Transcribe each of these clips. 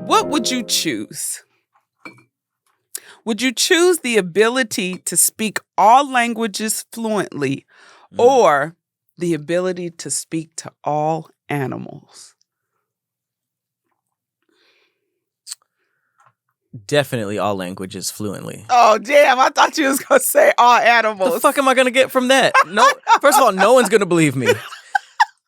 What would you choose? Would you choose the ability to speak all languages fluently or the ability to speak to all animals? Definitely all languages fluently. Oh, damn. I thought you was going to say all animals. The fuck am I going to get from that? No. First of all, no one's going to believe me.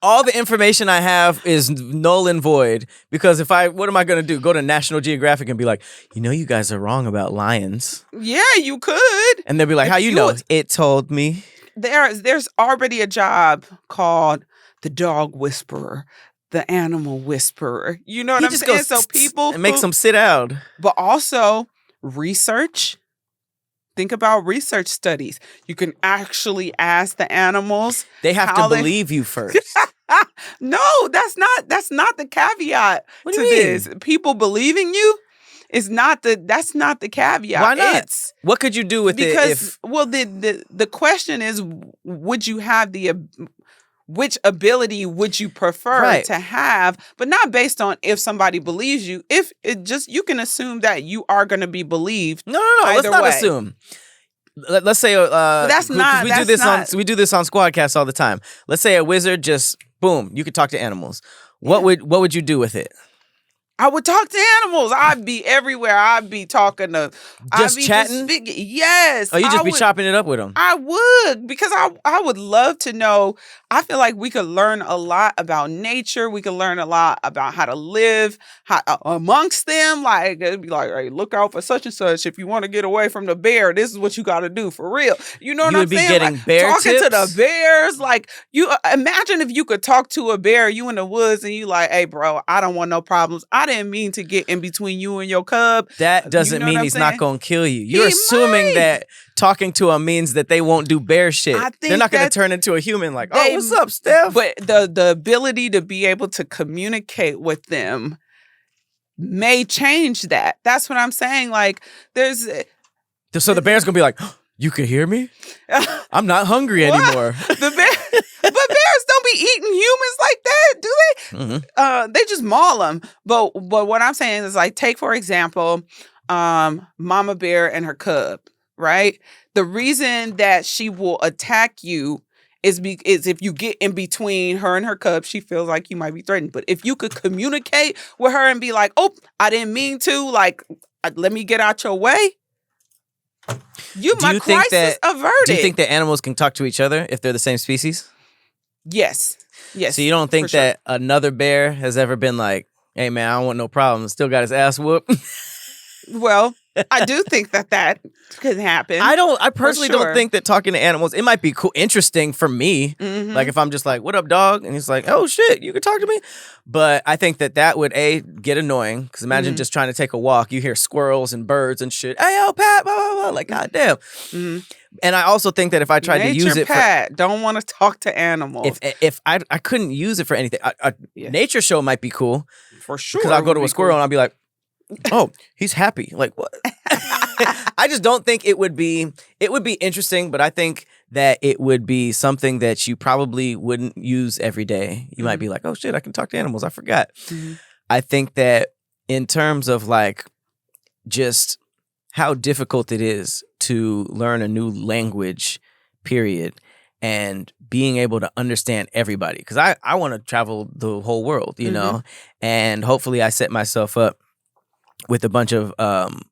All the information I have is null and void because what am I going to do? Go to National Geographic and be like, you guys are wrong about lions. Yeah, you could. And they'll be like, how you know? It told me. There's already a job called the dog whisperer, the animal whisperer. You know what I'm saying? So people and makes them sit out. But also research. Think about research studies. You can actually ask the animals. They have to believe you first. No, that's not the caveat What to do you mean? this. People believing you is that's not the caveat. Why not? What could you do with it if the question is, would you have which ability would you prefer to have, but not based on if somebody believes you. If it just, you can assume that you are going to be believed. No. Let's not assume. Let's say we do this on Squadcast all the time. Let's say a wizard just boom, you could talk to animals. What would you do with it? I would talk to animals. I'd be everywhere. I'd be talking to... Just chatting? Yes. Oh, you just be chopping it up with them? I would, because I would love to know. I feel like we could learn a lot about nature. We could learn a lot about how to live amongst them. Like, it'd be like, hey, look out for such and such. If you want to get away from the bear, this is what you got to do for real. You know what I'm saying? You would be getting bear talking tips? to the bears. Like, you imagine if you could talk to a bear, you in the woods, and you like, hey, bro, I don't want no problems. I didn't mean to get in between you and your cub. That doesn't mean he's not going to kill you. You're assuming that talking to him means that they won't do bear shit. They're not going to turn into a human like, oh, what's up, Steph? But the ability to be able to communicate with them may change that. That's what I'm saying. Like, So the bear's going to be like, you can hear me? I'm not hungry anymore. But bears don't be eating humans like that, do they? Mm-hmm. They just maul them. But what I'm saying is, like, take, for example, Mama Bear and her cub, right? The reason that she will attack you is if you get in between her and her cub, she feels like you might be threatened. But if you could communicate with her and be like, oh, I didn't mean to, like, let me get out your way. Crisis averted. Do you think that animals can talk to each other if they're the same species? Yes. So you don't think that another bear has ever been like, hey, man, I don't want no problems. Still got his ass whooped? Well, I do think that could happen. I personally don't think that talking to animals, it might be cool, interesting for me. Mm-hmm. Like if I'm just like, what up, dog? And he's like, oh shit, you can talk to me. But I think that would get annoying. Because imagine just trying to take a walk. You hear squirrels and birds and shit. Hey, yo, Pat, blah, blah, blah. Like, goddamn. Mm-hmm. And I also think that if I tried to use it Pat don't want to talk to animals. If I couldn't use it for anything, a nature show might be cool. For sure. Because I'll go to a squirrel and I'll be like, oh, he's happy. Like, what? I just don't think it would be interesting, but I think that it would be something that you probably wouldn't use every day. You might be like, oh shit, I can talk to animals. I forgot. Mm-hmm. I think that in terms of like just how difficult it is to learn a new language, period, and being able to understand everybody. Because I want to travel the whole world, you know, and hopefully I set myself up with a bunch of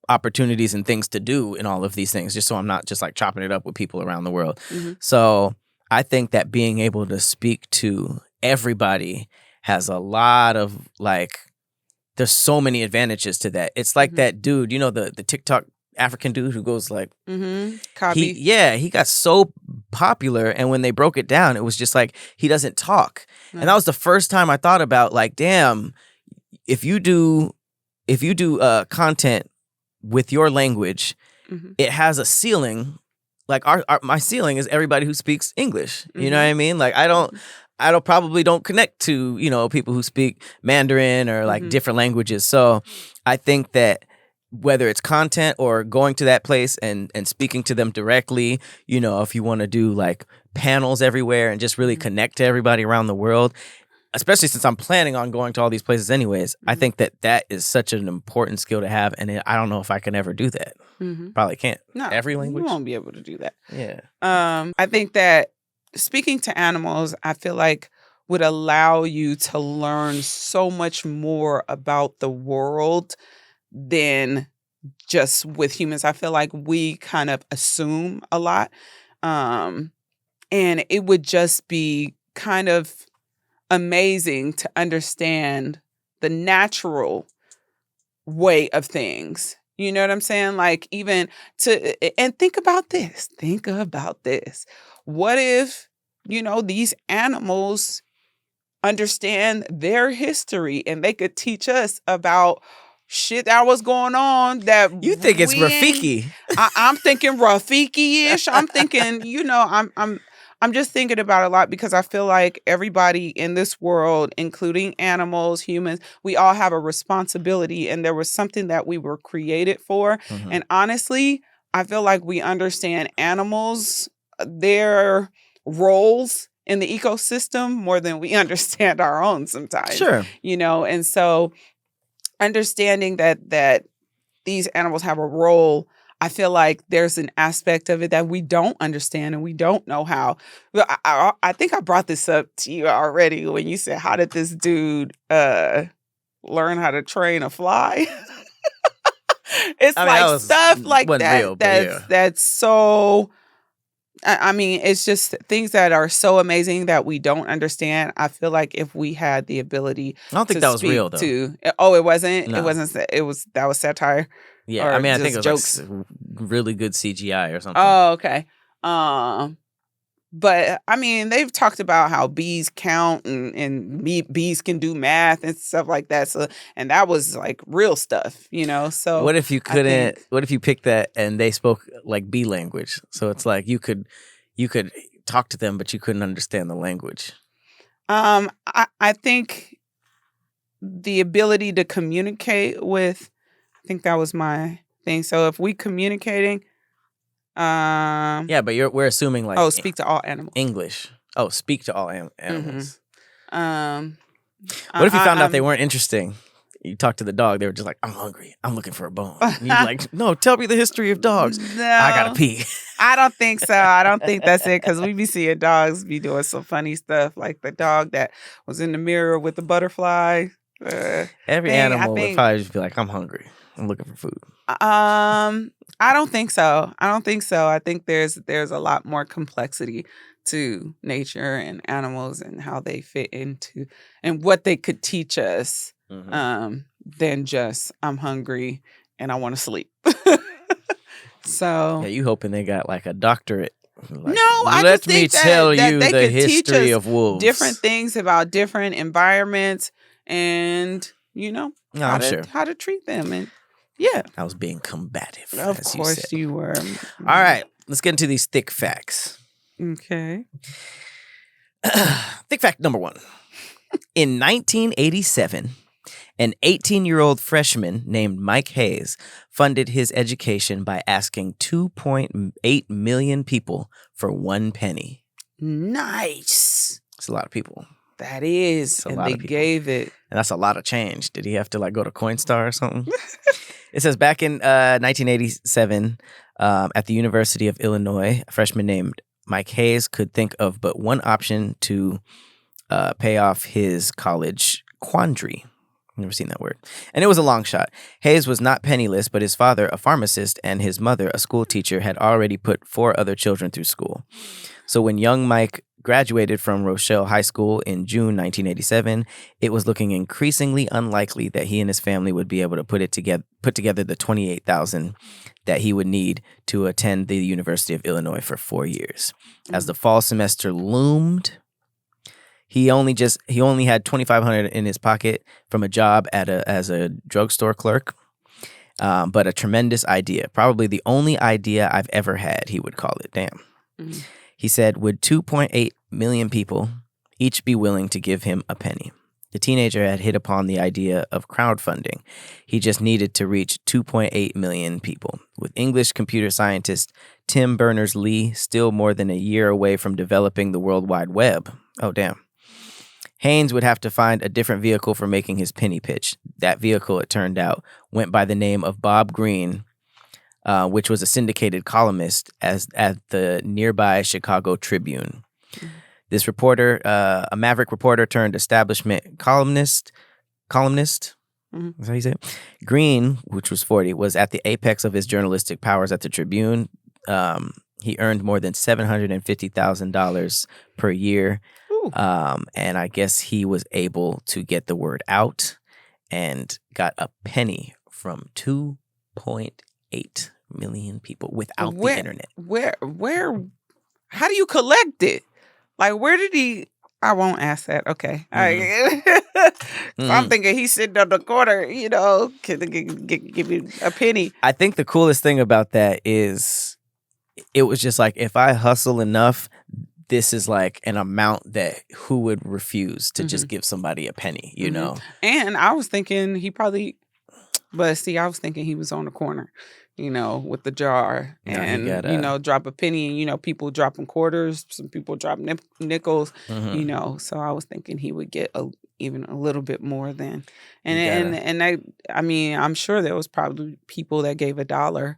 opportunities and things to do in all of these things, just so I'm not just like chopping it up with people around the world. Mm-hmm. So I think that being able to speak to everybody has a lot of like, there's so many advantages to that. It's like that dude, you know, the TikTok African dude who goes like, copy. He got so popular, and when they broke it down, it was just like, he doesn't talk. Mm-hmm. And that was the first time I thought about like, damn, if you do content with your language, it has a ceiling. Like my ceiling is everybody who speaks English. You know what I mean? Like I probably don't connect to, you know, people who speak Mandarin or like different languages. So I think that whether it's content or going to that place and speaking to them directly, if you want to do like panels everywhere and just really connect to everybody around the world, especially since I'm planning on going to all these places anyways, I think that is such an important skill to have. And I don't know if I can ever do that. Probably can't. No, every language. You won't be able to do that. Yeah. I think that speaking to animals, I feel like would allow you to learn so much more about the world than just with humans. I feel like we kind of assume a lot. And it would just be kind of amazing to understand the natural way of things. You know what I'm saying? Like even and think about this. Think about this. What if, these animals understand their history and they could teach us about shit that was going on that you think it's Rafiki? I'm thinking Rafiki-ish. I'm thinking, I'm just thinking about it a lot because I feel like everybody in this world, including animals, humans, we all have a responsibility, and there was something that we were created for. And honestly, I feel like we understand animals, their roles in the ecosystem more than we understand our own sometimes. Sure. And so understanding that these animals have a role, I feel like there's an aspect of it that we don't understand and we don't know how. Well, I think I brought this up to you already when you said, how did this dude learn how to train a fly? It's like stuff like that. Real, that's so... I mean, it's just things that are so amazing that we don't understand. I feel like if we had the ability, I don't think that was real though. It wasn't. No. It wasn't. That was satire. Yeah, I mean, I think it was jokes. Like really good CGI or something. Oh, okay. But I mean, they've talked about how bees count and bees can do math and stuff like that. So, and that was like real stuff, So what if you couldn't? What if you picked that and they spoke like bee language? So it's like you could talk to them, but you couldn't understand the language. I think the ability to communicate with, I think that was my thing. So if we communicating. Yeah, but we're assuming like speak to all animals. English. Oh, speak to all animals. Mm-hmm. What if you found out they weren't interesting? You talked to the dog. They were just like, "I'm hungry. I'm looking for a bone." And you're like, "No, tell me the history of dogs." No, I gotta pee. I don't think so. I don't think that's it because we be seeing dogs be doing some funny stuff, like the dog that was in the mirror with the butterfly. Every animal would probably just be like, "I'm hungry. I'm looking for food." I don't think so. I think there's a lot more complexity to nature and animals and how they fit into and what they could teach us than just I'm hungry and I want to sleep. So yeah, you hoping they got like a doctorate? Like, no, I just think tell that you they the could teach history us of wolves, different things about different environments, and how to treat them and. Yeah. I was being combative. Of course you were. All right. Let's get into these thick facts. Okay. Thick fact number 1. In 1987, an 18-year-old freshman named Mike Hayes funded his education by asking 2.8 million people for 1 penny. Nice. It's a lot of people. That is. And they gave it. And that's a lot of change. Did he have to like go to Coinstar or something? It says back in 1987, at the University of Illinois, a freshman named Mike Hayes could think of but one option to pay off his college quandary. Never seen that word. And it was a long shot. Hayes was not penniless, but his father, a pharmacist, and his mother, a school teacher, had already put 4 other children through school. So when young Mike graduated from Rochelle High School in June 1987, it was looking increasingly unlikely that he and his family would be able to put together the $28,000 that he would need to attend the University of Illinois for 4 years. As the fall semester loomed, he only had $2,500 in his pocket from a job as a drugstore clerk. But a tremendous idea, probably the only idea I've ever had, he would call it. Damn. Mm-hmm. He said, would 2.8 million people each be willing to give him a penny? The teenager had hit upon the idea of crowdfunding. He just needed to reach 2.8 million people. With English computer scientist Tim Berners-Lee still more than a year away from developing the World Wide Web. Oh, damn. Haynes would have to find a different vehicle for making his penny pitch. That vehicle, it turned out, went by the name of Bob Greene, which was a syndicated columnist at the nearby Chicago Tribune. This reporter, a maverick reporter turned establishment columnist, is that how you say it? Greene, which was 40, was at the apex of his journalistic powers at the Tribune. He earned more than $750,000 per year. And I guess he was able to get the word out and got a penny from 2.8 million people without the internet. How do you collect it? Like, where did he? I won't ask that. Okay. I'm thinking he's sitting on the corner, can give me a penny. I think the coolest thing about that is it was just like, if I hustle enough, this is like an amount that who would refuse to just give somebody a penny, you know? And I was thinking he probably, I was thinking he was on the corner, with the jar and, drop a penny and, people dropping quarters, some people drop nickels, so I was thinking he would get even a little bit more than, I'm sure there was probably people that gave $1,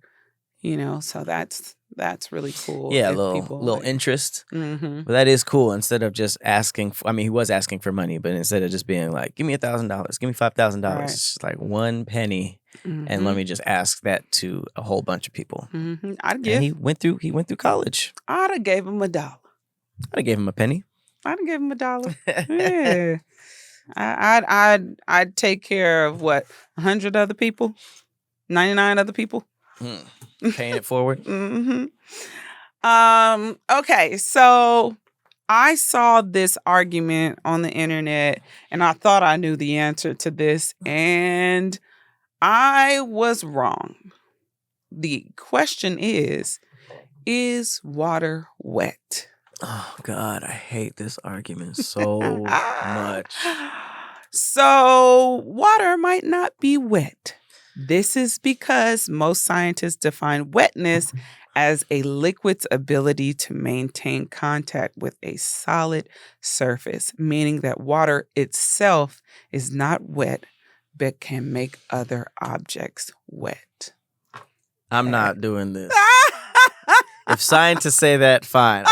so that's really cool. Yeah, a little interest. But that is cool. Instead of just asking, he was asking for money, but instead of just being like, give me $1,000, give me $5,000, Right. it's just like one penny, and let me just ask that to a whole bunch of people. And he went through college. I'd have gave him $1. I'd have gave him a penny. I'd have gave him $1. Yeah. I'd take care of 100 other people, 99 other people. Paying it forward. Okay, so I saw this argument on the internet and I thought I knew the answer to this, and I was wrong. The question is water wet? Oh, God, I hate this argument so much. So, water might not be wet. This is because most scientists define wetness as a liquid's ability to maintain contact with a solid surface, meaning that water itself is not wet, but can make other objects wet. I'm not doing this. If scientists say that, fine.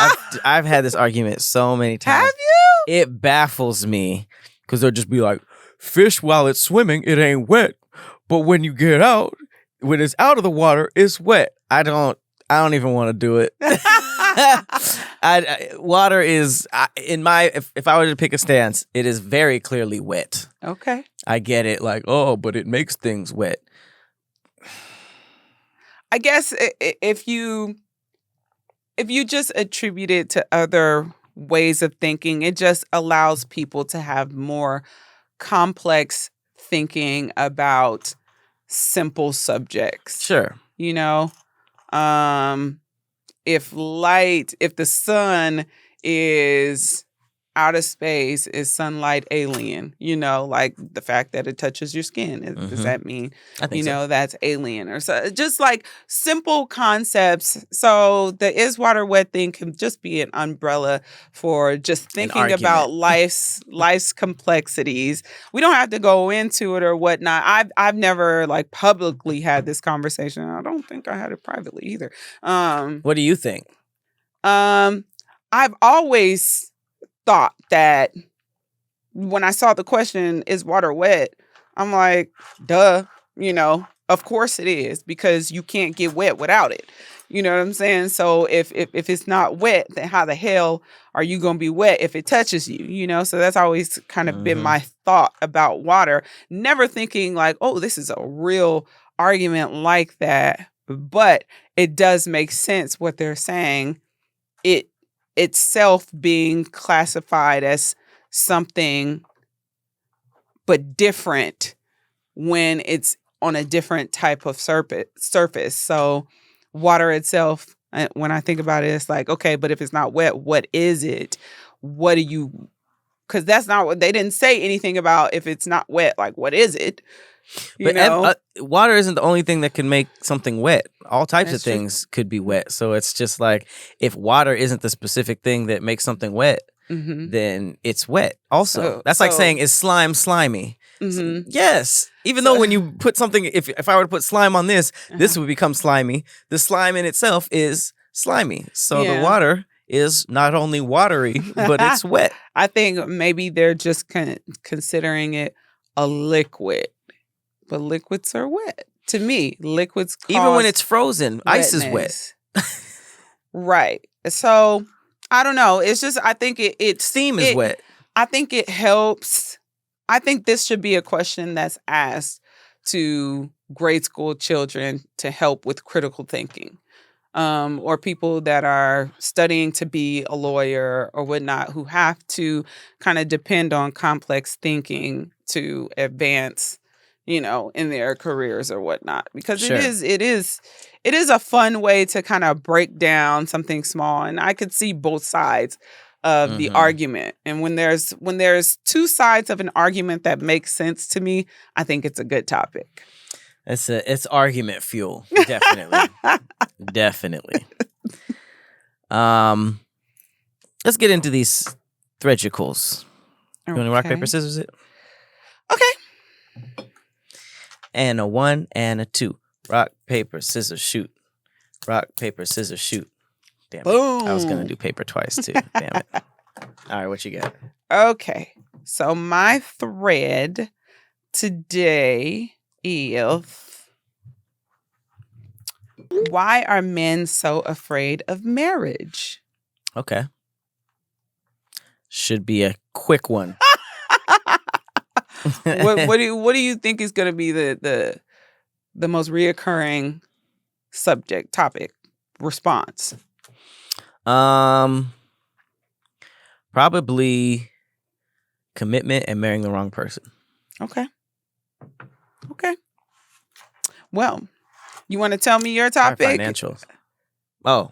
I've had this argument so many times. Have you? It baffles me because they'll just be like, fish while it's swimming, it ain't wet. But when you get out, when it's out of the water, it's wet. I don't even want to do it. Water is, if I were to pick a stance, it is very clearly wet. Okay. I get it. Like, but it makes things wet. I guess if you just attribute it to other ways of thinking, it just allows people to have more complex thinking about simple subjects. Sure. If the sun is outer space, is sunlight alien? Like the fact that it touches your skin. Does that mean, I think so. that's alien? Or so, just like simple concepts. So the is water wet thing can just be an umbrella for just thinking about life's complexities. We don't have to go into it or whatnot. I've never publicly had this conversation. I don't think I had it privately either. What do you think? I've always thought that when I saw the question, is water wet? I'm like, duh, of course it is, because you can't get wet without it. You know what I'm saying? So if it's not wet, then how the hell are you going to be wet if it touches you? So that's always kind of been my thought about water. Never thinking like, oh, this is a real argument like that. But it does make sense what they're saying. It itself being classified as something but different when it's on a different type of surface. So water itself, when I think about it, it's like, okay, but if it's not wet, what is it? What do you because that's not what they didn't say anything about if it's not wet. Like, what is it? You But know, water isn't the only thing that can make something wet. All types That's of true. things could be wet. So it's just like if water isn't the specific thing that makes something wet, hmm then it's wet. Also, So- that's like so- saying is slime slimy? Mhm. Yes. Even So- though when you put something, if I were to put slime on this, this Uh-huh. would become slimy. The slime in itself is slimy. So the Yeah. water is not only watery, but it's wet. I think maybe they're just considering it a liquid, but liquids are wet. To me, liquids cause Even when it's frozen, ice is wet. wetness. Right. So I don't know. It's just I think it Steam is wet. I think it helps. I think this should be a question that's asked to grade school children to help with critical thinking. Or people that are studying to be a lawyer or whatnot who have to kind of depend on complex thinking to advance, in their careers or whatnot. Because Sure. it is a fun way to kind of break down something small. And I could see both sides of the Mhm. argument. And when there's two sides of an argument that makes sense to me, I think it's a good topic. It's argument fuel, definitely, definitely. Let's get into these threadicals. You want to rock Okay. paper scissors it? Okay. And a 1 and a 2. Rock paper scissors shoot. Rock paper scissors shoot. Damn it! I was gonna do paper twice too. Damn it! All right, what you got? Okay. So my thread today is why are men so afraid of marriage? Okay. Should be a quick one. What do you think is going to be the most reoccurring topic response? Probably commitment and marrying the wrong person. Okay. Well, you want to tell me your Our topic? financials. Oh,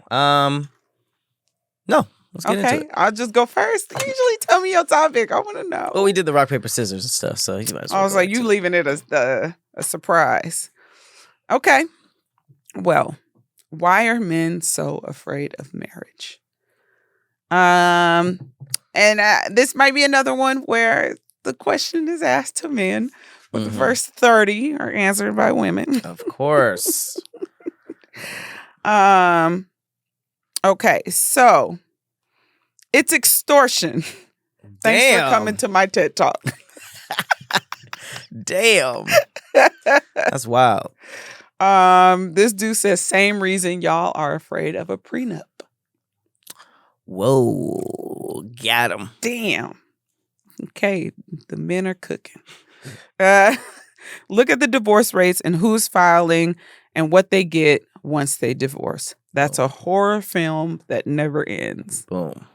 no. Let's get into Okay, it. I'll just go first. Usually tell me your topic. I want to know. Well, we did the rock paper scissors and stuff, so you might as well. I was go like, into you it. leaving it as a surprise. Okay. Well, why are men so afraid of marriage? And this might be another one where the question is asked to men, but the first 30 are answered by women. Of course. Okay, so it's extortion. Thanks for coming to my TED Talk. Damn. That's wild. This dude says same reason y'all are afraid of a prenup. Whoa. Got him. Damn. Okay, the men are cooking. Look at the divorce rates and who's filing and what they get once they divorce. That's a horror film that never ends. Boom.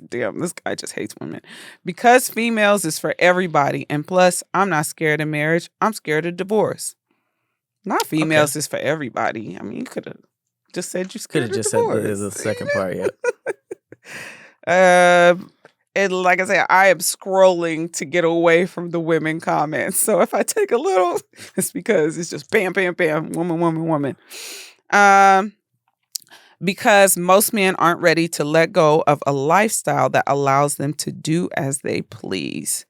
Damn, this guy just hates women. Because females is for everybody. And plus, I'm not scared of marriage. I'm scared of divorce. Not females is for everybody. I mean, you could have just said you scared of Could have just divorce. said the second part, yeah. And like I said, I am scrolling to get away from the women comments. So if I take a little, it's because it's just bam, bam, bam, woman, woman, woman. Because most men aren't ready to let go of a lifestyle that allows them to do as they please.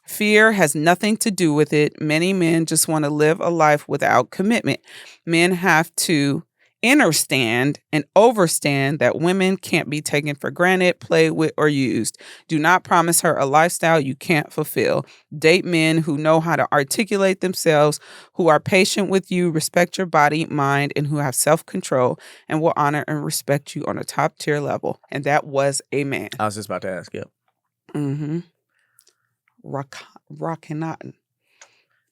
Fear has nothing to do with it. Many men just want to live a life without commitment. Men have to understand and overstand that women can't be taken for granted, played with, or used. Do not promise her a lifestyle you can't fulfill. Date men who know how to articulate themselves, who are patient with you, respect your body, mind, and who have self-control and will honor and respect you on a top-tier level. And that was a man. I was just about to ask, yep. Mm-hmm. Rockin'.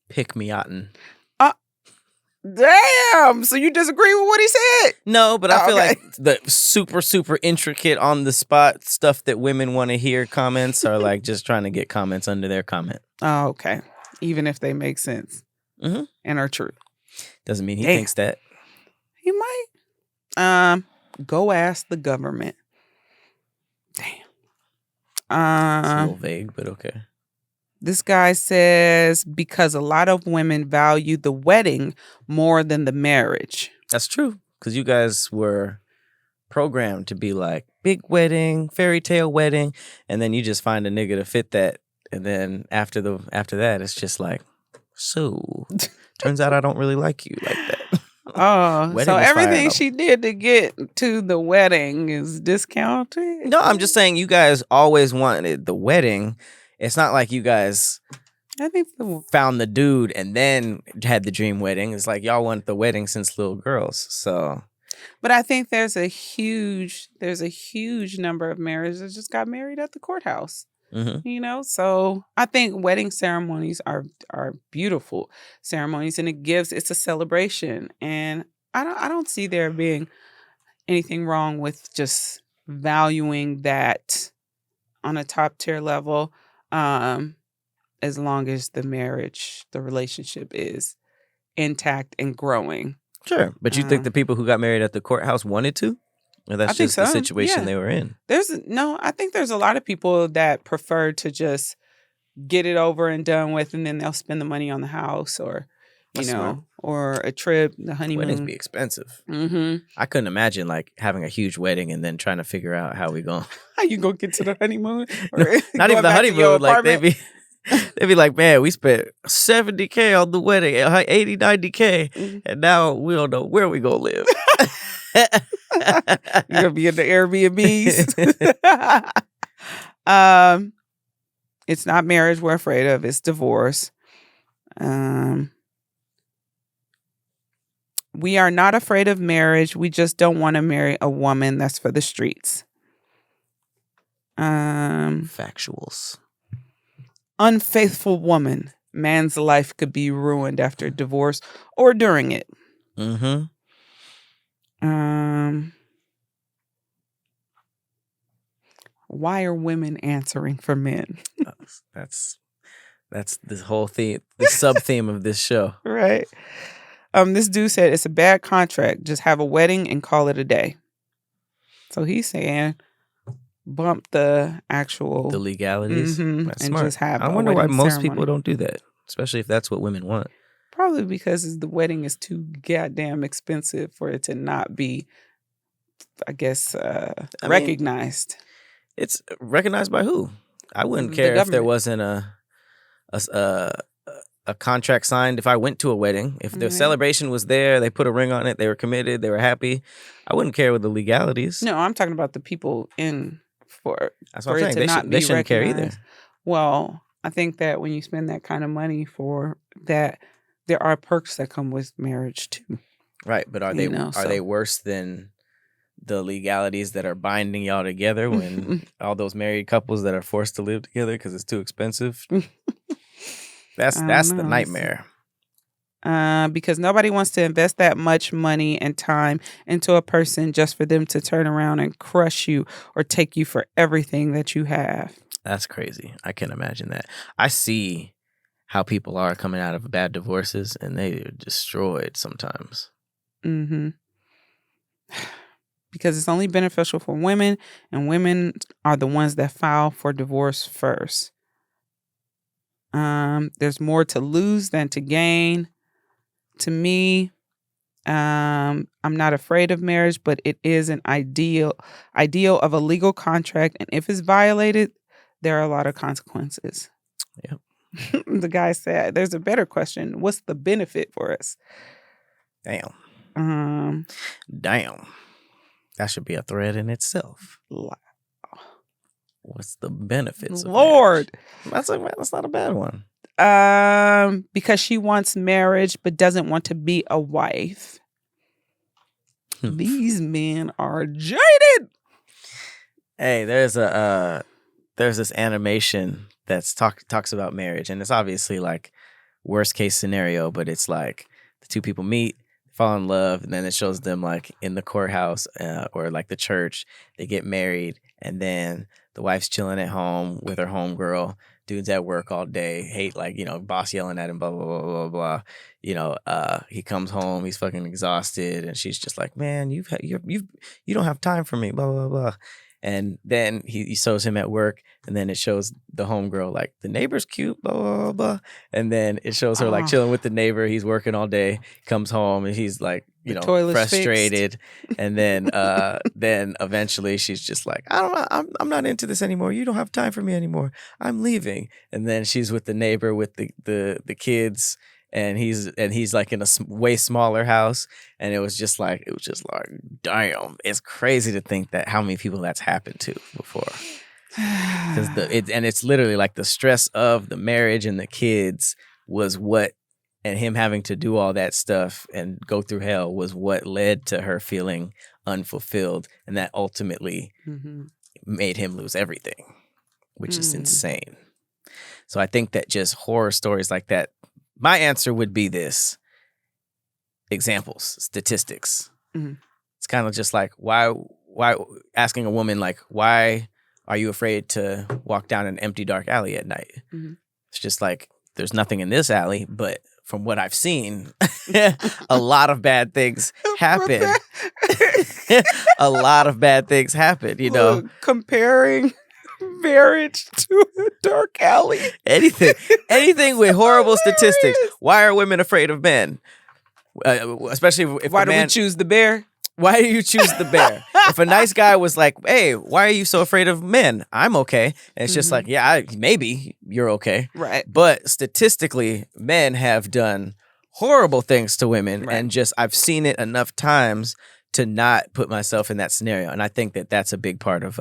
Pick me otten. Damn! So you disagree with what he said? No, but I feel okay. like the super, super intricate on the spot stuff that women want to hear comments are like just trying to get comments under their comment. Oh, okay. Even if they make sense and are true. Doesn't mean he Damn. thinks that. He might. Go ask the government. Damn. It's a little vague, but okay. This guy says because a lot of women value the wedding more than the marriage. That's true, because you guys were programmed to be like big wedding, fairy tale wedding, and then you just find a nigga to fit that, and then after that, it's just like, so turns out I don't really like you like that. Oh, Wedding so was fire, everything though. she did to get to the wedding is discounted? No, I'm just saying you guys always wanted the wedding. It's not like you guys I think found the dude and then had the dream wedding. It's like y'all wanted the wedding since little girls. So, but I think there's a huge number of marriages that just got married at the courthouse. You know, so I think wedding ceremonies are beautiful ceremonies, and it's a celebration, and I don't see there being anything wrong with just valuing that on a top tier level, as long as the relationship is intact and growing. Sure, but you think the people who got married at the courthouse wanted to? Or that's just the situation they were in? I think there's a lot of people that prefer to just get it over and done with, and then they'll spend the money on the house or, or a trip, the honeymoon. Weddings be expensive. I couldn't imagine like having a huge wedding and then trying to figure out how we going. How you gonna get to the honeymoon? No, not even the honeymoon. Like they'd be like, man, we spent $70K on the wedding, $80, $90K, and now we don't know where we gonna live. You're gonna be in the Airbnbs. It's not marriage we're afraid of, it's divorce. We are not afraid of marriage. We just don't want to marry a woman that's for the streets. Factuals. Unfaithful woman. Man's life could be ruined after divorce or during it. Why are women answering for men? That's the whole theme, the sub theme of this show, right? This dude said it's a bad contract. Just have a wedding and call it a day. So he's saying bump the legalities. That's and smart. just have. I wonder why most people don't do that, especially if that's what women want. Probably because the wedding is too goddamn expensive for it to not be, I guess, recognized. It's recognized by who? I wouldn't care if there wasn't a contract signed. If I went to a wedding, if the celebration was there, they put a ring on it, they were committed, they were happy, I wouldn't care with the legalities. No, I'm talking about the people in for. That's what I'm saying. They shouldn't care either. Well, I think that when you spend that kind of money for that, there are perks that come with marriage too. Right, but are they worse than the legalities that are binding y'all together when all those married couples that are forced to live together because it's too expensive? That's the nightmare. Because nobody wants to invest that much money and time into a person just for them to turn around and crush you or take you for everything that you have. That's crazy. I can imagine that. I see how people are coming out of bad divorces and they are destroyed sometimes. Because it's only beneficial for women, and women are the ones that file for divorce first. There's more to lose than to gain. To me, I'm not afraid of marriage, but it is an ideal of a legal contract, and if it's violated, there are a lot of consequences. Yep. The guy said, "There's a better question. What's the benefit for us?" Damn. That should be a thread in itself. What's the benefits? Lord, that's not a bad one. Because she wants marriage but doesn't want to be a wife. These men are jaded. Hey, there's this animation that's talks about marriage, and it's obviously like worst case scenario, but it's like the two people meet, fall in love, and then it shows them like in the courthouse or like the church. They get married, and then the wife's chilling at home with her homegirl. Dude's at work all day, hate boss yelling at him, blah blah blah blah blah. He comes home, he's fucking exhausted, and she's just like, "Man, you don't have time for me, blah blah blah." And then he shows him at work, and then it shows the homegirl like the neighbor's cute, blah blah blah. And then it shows her like chilling with the neighbor. He's working all day, comes home, and he's like, The toilet's frustrated. And then then eventually she's just like, I'm not into this anymore. You don't have time for me anymore. I'm leaving. And then she's with the neighbor with the kids. And he's like in a way smaller house, and it was just like damn, it's crazy to think that how many people that's happened to before. Because it's literally like the stress of the marriage and the kids was what, and him having to do all that stuff and go through hell was what led to her feeling unfulfilled, and that ultimately made him lose everything, which is insane. So I think that just horror stories like that. My answer would be this: examples, statistics. It's kind of just like why asking a woman like, why are you afraid to walk down an empty dark alley at night? It's just like, there's nothing in this alley, but from what I've seen, a lot of bad things happen. A lot of bad things happen, Look, comparing marriage to a dark alley. Anything with horrible statistics. Why are women afraid of men? Especially if why do we choose the bear? Why do you choose the bear? If a nice guy was like, hey, why are you so afraid of men? I'm okay. And it's just like, yeah, maybe you're okay. Right. But statistically, men have done horrible things to women. Right. And just I've seen it enough times to not put myself in that scenario. And I think that that's a big part of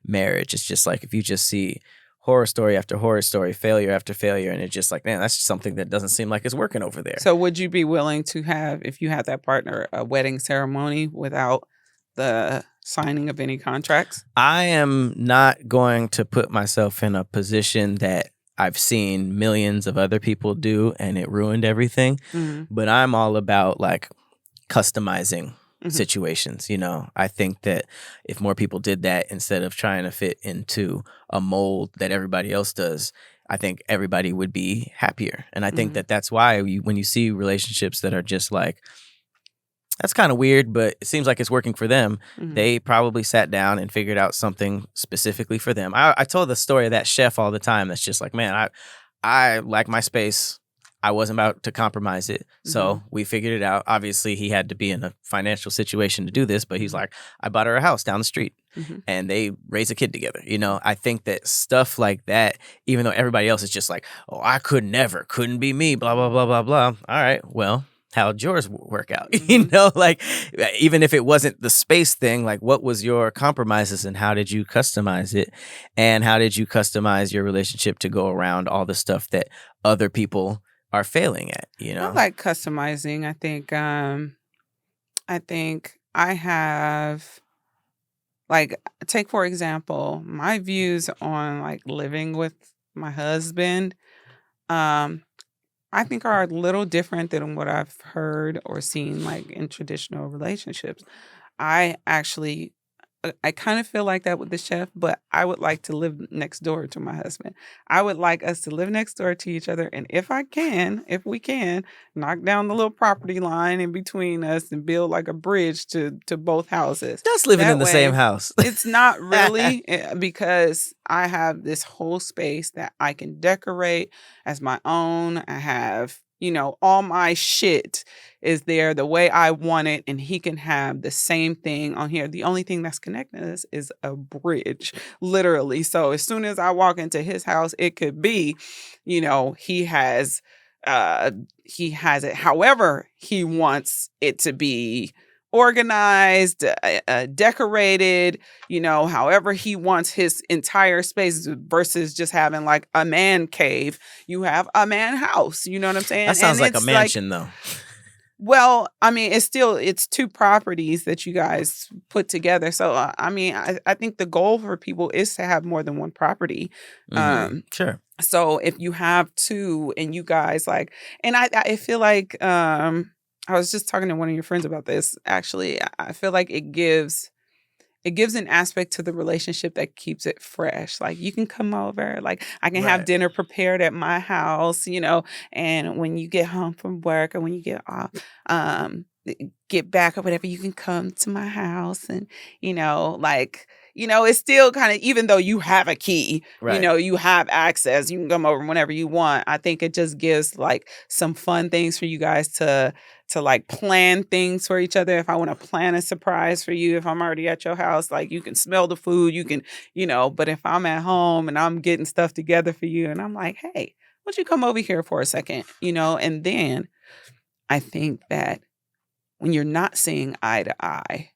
marriage. It's just like if you just see horror story after horror story, failure after failure, and it's just like, man, that's just something that doesn't seem like it's working over there. So would you be willing to have, if you had that partner, a wedding ceremony without the signing of any contracts? I am not going to put myself in a position that I've seen millions of other people do and it ruined everything. But I'm all about like customizing situations. I think that if more people did that instead of trying to fit into a mold that everybody else does, I think everybody would be happier. And I think that that's why when you see relationships that are just like, that's kind of weird, but it seems like it's working for them. They probably sat down and figured out something specifically for them. I told the story of that chef all the time. That's just like, man, I like my space. I wasn't about to compromise it. So we figured it out. Obviously, he had to be in a financial situation to do this, but he's like, I bought her a house down the street and they raised a kid together. I think that stuff like that, even though everybody else is just like, oh, I couldn't be me, blah, blah, blah, blah, blah. All right, well, how'd yours work out? Like even if it wasn't the space thing, like what was your compromises and how did you customize it? And how did you customize your relationship to go around all the stuff that other people are failing at, I like customizing. I think I have, like, take for example, my views on like living with my husband, I think are a little different than what I've heard or seen like in traditional relationships. I kind of feel like that with the chef, but I would like to live next door to my husband. I would like us to live next door to each other. And if we can, knock down the little property line in between us and build like a bridge to both houses. That's living in the same house. It's not really because I have this whole space that I can decorate as my own. I have, all my shit is there the way I want it, and he can have the same thing on here. The only thing that's connecting us is a bridge, literally. So as soon as I walk into his house, it could be, he has it however he wants it to be organized, decorated, however he wants his entire space versus just having like a man cave. You have a man house. You know what I'm saying? That sounds like a mansion though. Well, I mean, it's two properties that you guys put together. So, I think the goal for people is to have more than one property. Sure. So if you have two and you guys like, and I feel like, I was just talking to one of your friends about this, actually. I feel like it gives an aspect to the relationship that keeps it fresh. Like you can come over, like I can have dinner prepared at my house, and when you get home from work or when you get off, get back or whatever, you can come to my house and, like it's still kind of, even though you have a key, Right. you have access, you can come over whenever you want. I think it just gives like some fun things for you guys to like plan things for each other. If I want to plan a surprise for you, if I'm already at your house, like you can smell the food, you can, but if I'm at home and I'm getting stuff together for you and I'm like, hey, why don't you come over here for a second, and then I think that when you're not seeing eye to eye,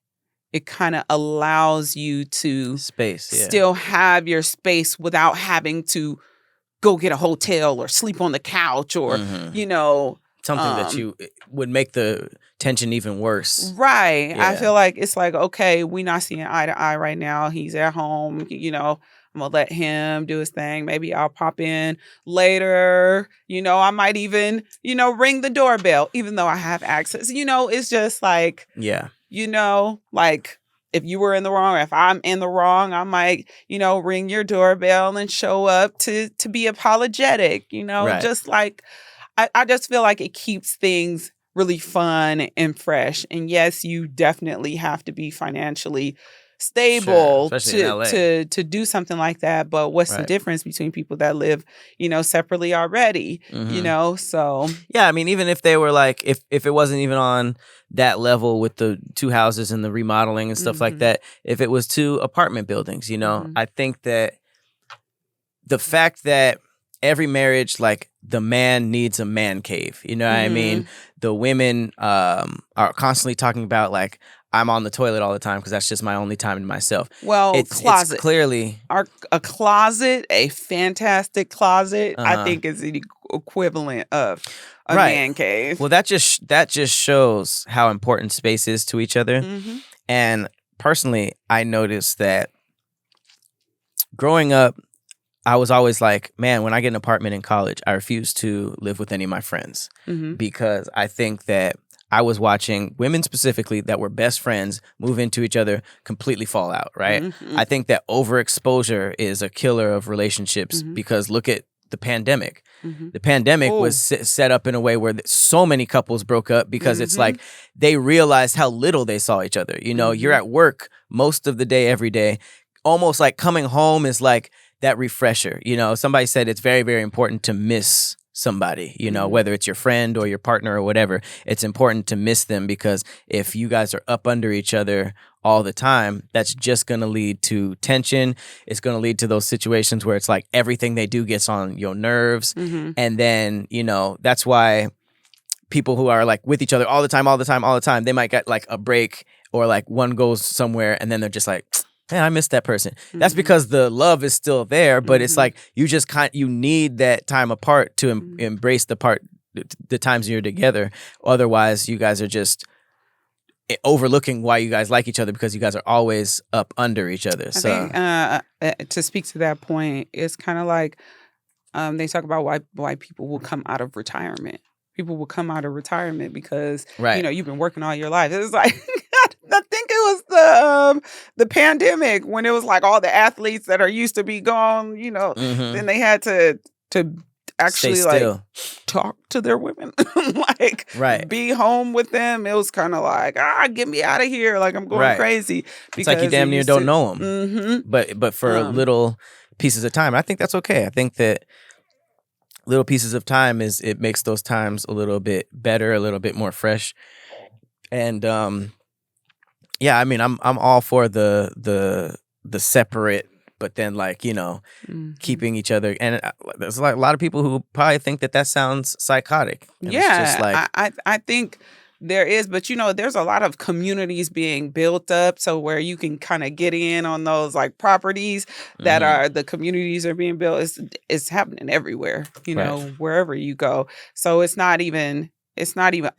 it kind of allows you to still have your space without having to go get a hotel or sleep on the couch or, something that you would make the tension even worse. Right. Yeah. I feel like it's like, okay, we're not seeing eye to eye right now. He's at home, I'm going to let him do his thing. Maybe I'll pop in later. I might even, ring the doorbell, even though I have access. It's just like, yeah. Like if you were in the wrong or if I'm in the wrong, I might, ring your doorbell and show up to be apologetic, Right. just like, I just feel like it keeps things really fun and fresh. And yes, you definitely have to be financially stable to do something like that. But what's the difference between people that live, separately already, so. Yeah, I mean, even if they were like, if it wasn't even on that level with the two houses and the remodeling and stuff like that, if it was two apartment buildings, I think that the fact that every marriage, like the man needs a man cave, what I mean? The women are constantly talking about like, I'm on the toilet all the time because that's just my only time to myself. Well, closet. It's clearly a closet, a fantastic closet, I think is the equivalent of a man cave. Well, that just shows how important space is to each other. And personally, I noticed that growing up, I was always like, man, when I get an apartment in college, I refuse to live with any of my friends because I think that I was watching women specifically that were best friends move into each other, completely fall out, right? I think that overexposure is a killer of relationships because look at the pandemic. The pandemic was set up in a way where so many couples broke up because it's like they realized how little they saw each other. You're at work most of the day, every day. Almost like coming home is like that refresher. Somebody said it's very, very important to miss somebody, whether it's your friend or your partner or whatever. It's important to miss them because if you guys are up under each other all the time, that's just going to lead to tension. It's going to lead to those situations where it's like everything they do gets on your nerves. And then, that's why people who are like with each other all the time, they might get like a break or like one goes somewhere and then they're just like, man, I miss that person. That's because the love is still there, but it's like you just you need that time apart to embrace the times you're together. Otherwise, you guys are just overlooking why you guys like each other because you guys are always up under each other. I think, to speak to that point, it's kind of like they talk about why people will come out of retirement. People will come out of retirement because you've been working all your life. It's like I think it was the pandemic when it was like all the athletes that are used to be gone, then they had to actually like talk to their women, like be home with them. It was kind of like, get me out of here. Like I'm going crazy. It's like you damn near don't know them. But for little pieces of time, I think that's okay. I think that little pieces of time it makes those times a little bit better, a little bit more fresh. And yeah, I mean, I'm all for the separate, but then like keeping each other. And there's like a lot of people who probably think that sounds psychotic. And yeah, it's just like, I think there is, but there's a lot of communities being built up, so where you can kind of get in on those like properties that are the communities are being built. It's happening everywhere, wherever you go. So it's not even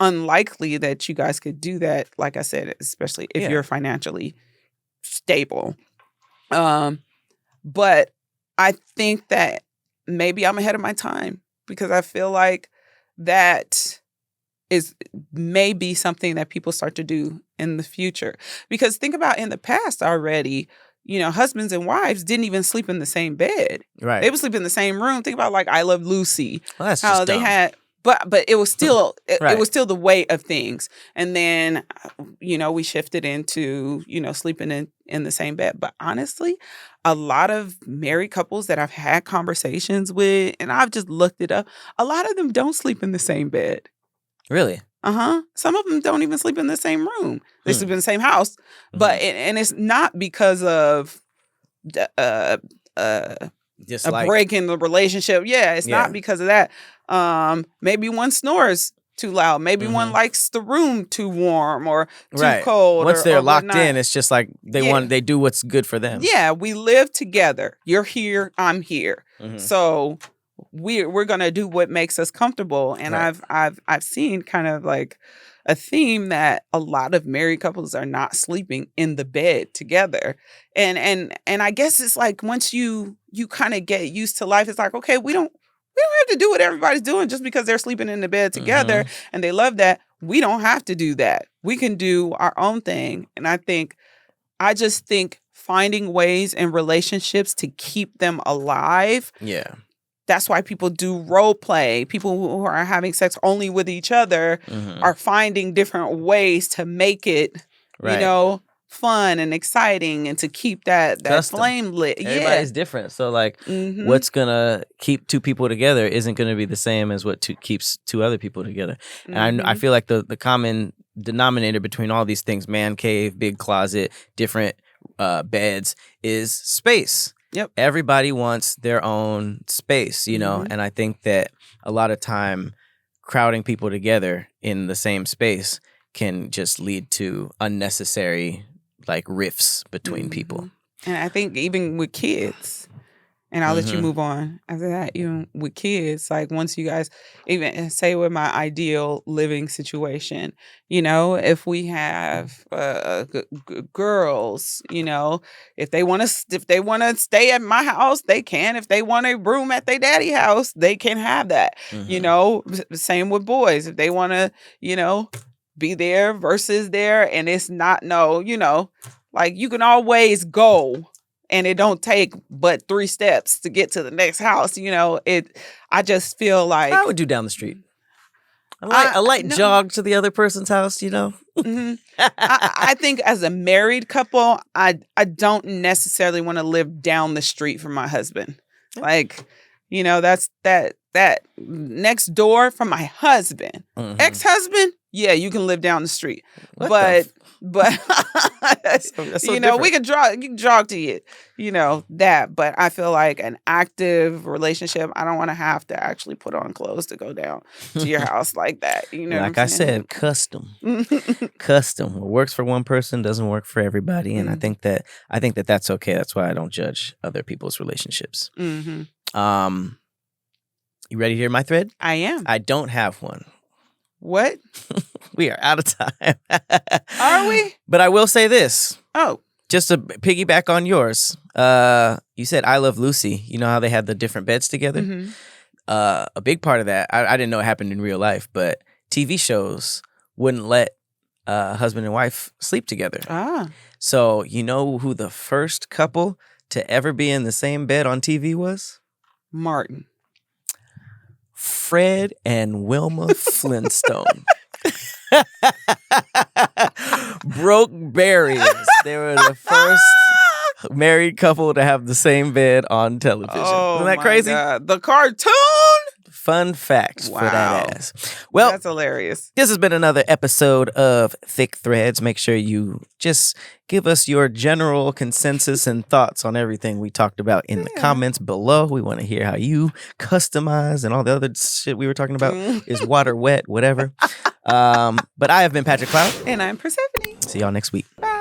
unlikely that you guys could do that, like I said, especially if you're financially stable. But I think that maybe I'm ahead of my time because I feel like that is maybe something that people start to do in the future. Because think about in the past already, husbands and wives didn't even sleep in the same bed. Right. They would sleep in the same room. Think about like I Love Lucy. Well, that's how just they dumb. had but it was still Right. it was still the way of things. And then we shifted into sleeping in the same bed. But honestly, a lot of married couples that I've had conversations with, and I've just looked it up, a lot of them don't sleep in the same bed. Really? Some of them don't even sleep in the same room. They Hmm. sleep in the same house, but Mhm. and it's not because of Just a like break in the relationship. Yeah, it's Yeah. not because of that. Maybe one snores too loud. Maybe one Mhm. likes the room too warm or too right. cold. Once they're or locked whatnot. in, it's just like Yeah. they do what's good for them. Yeah, we live together. You're here, I'm here. Mhm. So we're gonna do what makes us comfortable. And Right. I've seen kind of like a theme that a lot of married couples are not sleeping in the bed together. And I guess it's like once you kind of get used to life, it's like, okay, we don't have to do what everybody's doing just because they're sleeping in the bed together Mhm. and they love that. We don't have to do that. We can do our own thing. And I just think finding ways in relationships to keep them alive. Yeah. That's why people do role play. People who are having sex only with each other Mhm. are finding different ways to make it, Right. fun and exciting and to keep that Custom. flame lit. Everybody's different. So like Mm-hmm. what's gonna keep two people together isn't gonna be the same as what keeps two other people together. And I feel like the common denominator between all these things, man cave, big closet, different beds, is space. Yep. Everybody wants their own space, Mhm. and I think that a lot of time crowding people together in the same space can just lead to unnecessary like rifts between people. Mhm. And I think even with kids, and I'll let you Mhm. move on after that, even with kids, like once you guys, even say with my ideal living situation, if we have girls, if they want to stay at my house, they can. If they want a room at their daddy house, they can have that. Mhm. Same with boys. If they want to, be there versus there, and it's not like you can always go. And it don't take but 3 steps to get to the next house. I just feel like I would do down the street. A light no. jog to the other person's house, Mhm. I think as a married couple, I don't necessarily want to live down the street from my husband. Like, that's that next door from my husband. Mhm. Ex-husband, yeah, you can live down the street. What but That's so we different. you can jog to it, that. But I feel like an active relationship, I don't want to have to actually put on clothes to go down to your house like that. You know Like what I I'm saying? said, custom. What works for one person doesn't work for everybody, and I Mhm. think that that's okay. That's why I don't judge other people's relationships. Mhm. You ready to hear my thread? I am. I don't have one. What? We are out of time. Are we? But I will say this. Oh. Just to piggyback on yours, you said I Love Lucy. You know how they had the different beds together? Mhm. A big part of that, I didn't know it happened in real life, but TV shows wouldn't let husband and wife sleep together. Ah. So you know who the first couple to ever be in the same bed on TV was? Martin. Fred and Wilma Flintstone. Broke barriers. They were the first married couple to have the same bed on television. Isn't that crazy? God. The cartoon? Fun facts for Wow. that ass. Well, That's hilarious. this has been another episode of Thick Threads. Make sure you just give us your general consensus and thoughts on everything we talked about in the comments below. We want to hear how you customize and all the other shit we were talking about. Is water wet? Whatever. But I have been Patrick Cloud. And I'm Persephanie. See y'all next week. Bye.